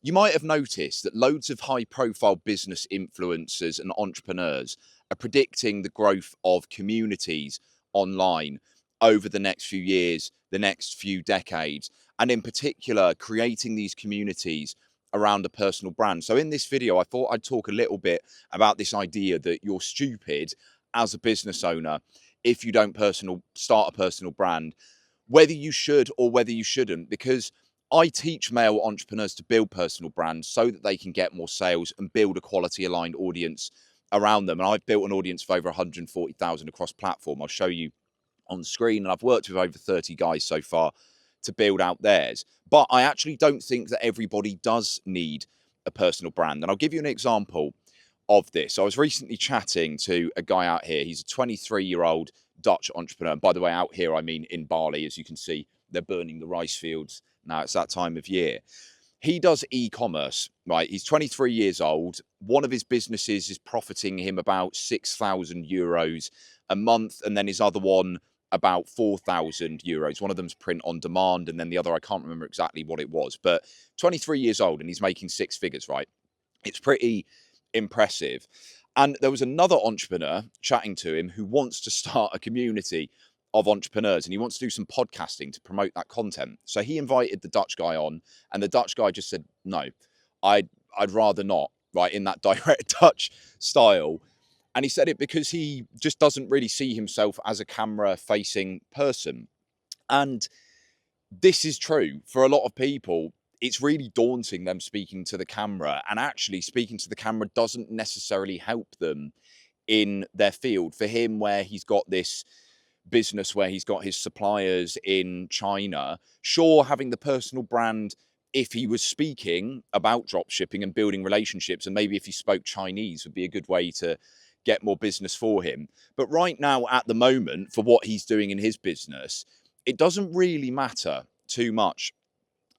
You might have noticed that loads of high profile business influencers and entrepreneurs are predicting the growth of communities online over the next few years, the next few decades, and in particular, creating these communities around a personal brand. So, in this video, I thought I'd talk a little bit about this idea that you're stupid as a business owner if you don't start a personal brand, whether you should or whether you shouldn't, because I teach male entrepreneurs to build personal brands so that they can get more sales and build a quality aligned audience around them. And I've built an audience of over 140,000 across platform. I'll show you on screen. And I've worked with over 30 guys so far to build out theirs. But I actually don't think that everybody does need a personal brand. And I'll give you an example of this. I was recently chatting to a guy out here. He's a 23-year-old Dutch entrepreneur. And by the way, out here, I mean in Bali. As you can see, they're burning the rice fields now. It's that time of year. He does e-commerce, right? He's 23 years old. One of his businesses is profiting him about 6,000 euros a month. And then his other one about 4,000 euros. One of them's print on demand. And then the other, I can't remember exactly what it was, but 23 years old and he's making six figures, right? It's pretty impressive. And there was another entrepreneur chatting to him who wants to start a community of entrepreneurs and he wants to do some podcasting to promote that content. So he invited the Dutch guy on and the Dutch guy just said, no, I'd rather not, right, in that direct Dutch style. And he said it because he just doesn't really see himself as a camera facing person. And this is true for a lot of people. It's really daunting them speaking to the camera, and actually speaking to the camera doesn't necessarily help them in their field. For him, where he's got this business where he's got his suppliers in China, sure, having the personal brand, if he was speaking about drop shipping and building relationships, and maybe if he spoke Chinese, would be a good way to get more business for him. But right now, at the moment, for what he's doing in his business, it doesn't really matter too much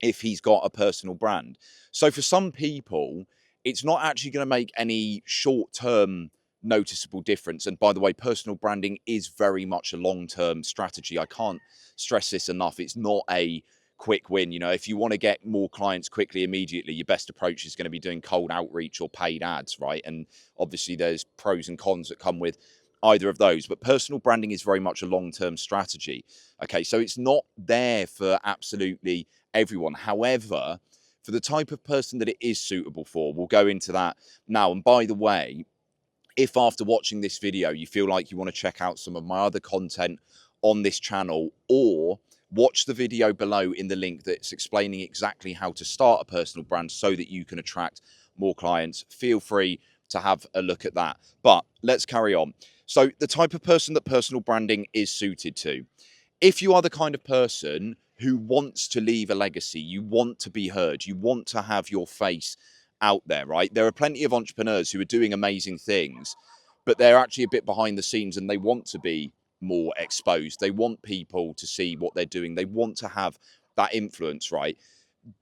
if he's got a personal brand. So for some people, it's not actually going to make any short-term noticeable difference. And by the way, personal branding is very much a long-term strategy. I can't stress this enough. It's not a quick win. You know, if you want to get more clients quickly, immediately, your best approach is going to be doing cold outreach or paid ads, right? And obviously there's pros and cons that come with either of those, but personal branding is very much a long-term strategy. Okay, so it's not there for absolutely everyone. However, for the type of person that it is suitable for, we'll go into that now. And by the way, if after watching this video you feel like you want to check out some of my other content on this channel, or watch the video below in the link that's explaining exactly how to start a personal brand so that you can attract more clients, feel free to have a look at that. But let's carry on. So the type of person that personal branding is suited to. If you are the kind of person who wants to leave a legacy, you want to be heard, you want to have your face out there, right? There are plenty of entrepreneurs who are doing amazing things, but they're actually a bit behind the scenes and they want to be more exposed. They want people to see what they're doing. They want to have that influence, right?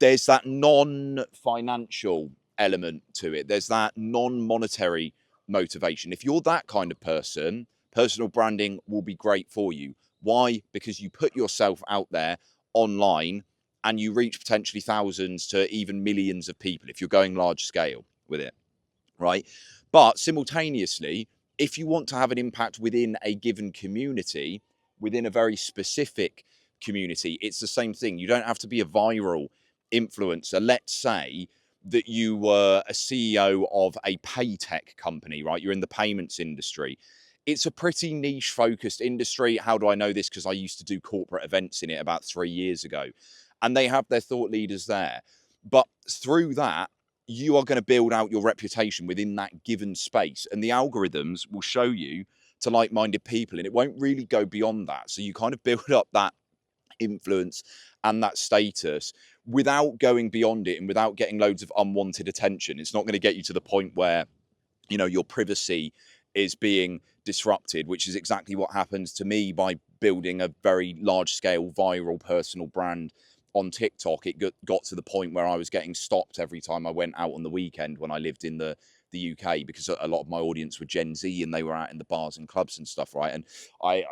There's that non-financial element to it. There's that non-monetary motivation. If you're that kind of person, personal branding will be great for you. Why? Because you put yourself out there online and you reach potentially thousands to even millions of people if you're going large scale with it, right? But simultaneously, if you want to have an impact within a given community, within a very specific community, it's the same thing. You don't have to be a viral influencer. Let's say that you were a CEO of a pay tech company, right? You're in the payments industry. It's a pretty niche focused industry. How do I know this? Because I used to do corporate events in it about 3 years ago, and they have their thought leaders there. But through that, you are going to build out your reputation within that given space, and the algorithms will show you to like-minded people, and it won't really go beyond that. So you kind of build up that influence and that status without going beyond it and without getting loads of unwanted attention. It's not going to get you to the point where, you know, your privacy is being disrupted, which is exactly what happens to me by building a very large scale viral personal brand on TikTok. It got to the point where I was getting stopped every time I went out on the weekend when I lived in the UK, because a lot of my audience were Gen Z and they were out in the bars and clubs and stuff, right? And I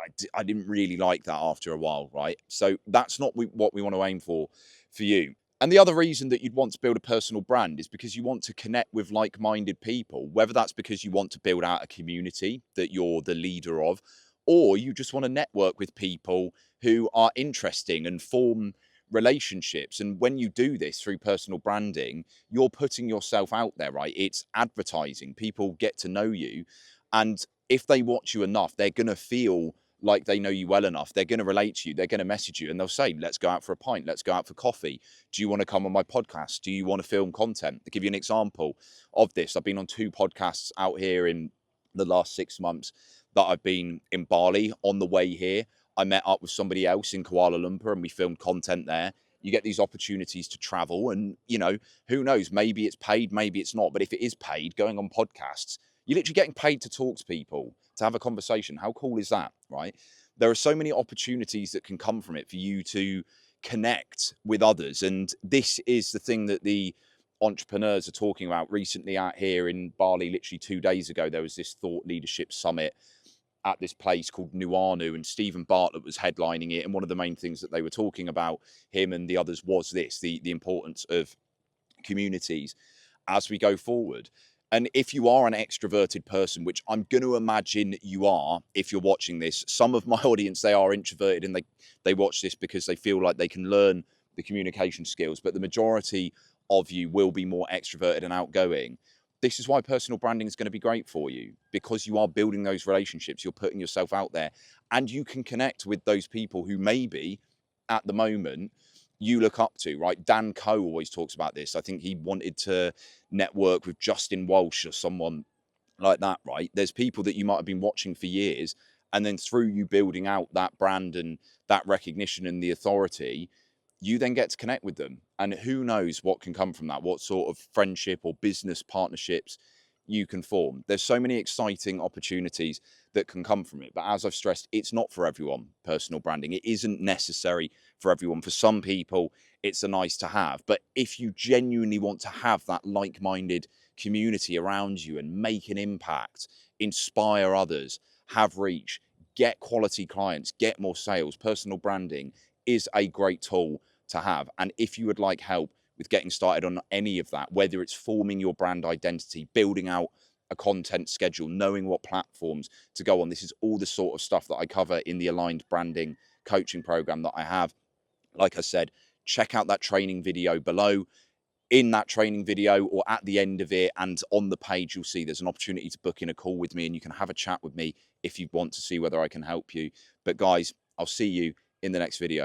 didn't really like that after a while, right? So that's not what we want to aim for you. And the other reason that you'd want to build a personal brand is because you want to connect with like-minded people, whether that's because you want to build out a community that you're the leader of, or you just want to network with people who are interesting and form relationships. And when you do this through personal branding, you're putting yourself out there, right? It's advertising. People get to know you. And if they watch you enough, they're going to feel like they know you well enough. They're going to relate to you. They're going to message you and they'll say, let's go out for a pint. Let's go out for coffee. Do you want to come on my podcast? Do you want to film content? To give you an example of this, I've been on 2 podcasts out here in the last 6 months that I've been in Bali. On the way here, I met up with somebody else in Kuala Lumpur and we filmed content there. You get these opportunities to travel and, you know, who knows, maybe it's paid, maybe it's not. But if it is paid, going on podcasts, you're literally getting paid to talk to people, to have a conversation. How cool is that, right? There are so many opportunities that can come from it for you to connect with others. And this is the thing that the entrepreneurs are talking about recently out here in Bali. Literally 2 days ago, there was this thought leadership summit at this place called Nuanu, and Stephen Bartlett was headlining it. And one of the main things that they were talking about, him and the others, was this, the importance of communities as we go forward. And if you are an extroverted person, which I'm going to imagine you are, if you're watching this, some of my audience, they are introverted and they watch this because they feel like they can learn the communication skills, but the majority of you will be more extroverted and outgoing. This is why personal branding is going to be great for you, because you are building those relationships, you're putting yourself out there, and you can connect with those people who maybe at the moment you look up to, right? Dan Coe always talks about this. I think he wanted to network with Justin Walsh or someone like that, right? There's people that you might have been watching for years, and then through you building out that brand and that recognition and the authority, you then get to connect with them. And who knows what can come from that, what sort of friendship or business partnerships you can form. There's so many exciting opportunities that can come from it. But as I've stressed, it's not for everyone, personal branding. It isn't necessary for everyone. For some people, it's a nice to have. But if you genuinely want to have that like-minded community around you and make an impact, inspire others, have reach, get quality clients, get more sales, personal branding is a great tool to have. And if you would like help with getting started on any of that, whether it's forming your brand identity, building out a content schedule, knowing what platforms to go on, this is all the sort of stuff that I cover in the Aligned Branding coaching program that I have. Like I said, check out that training video below. In that training video or at the end of it and on the page, you'll see there's an opportunity to book in a call with me and you can have a chat with me if you want to see whether I can help you. But guys, I'll see you in the next video.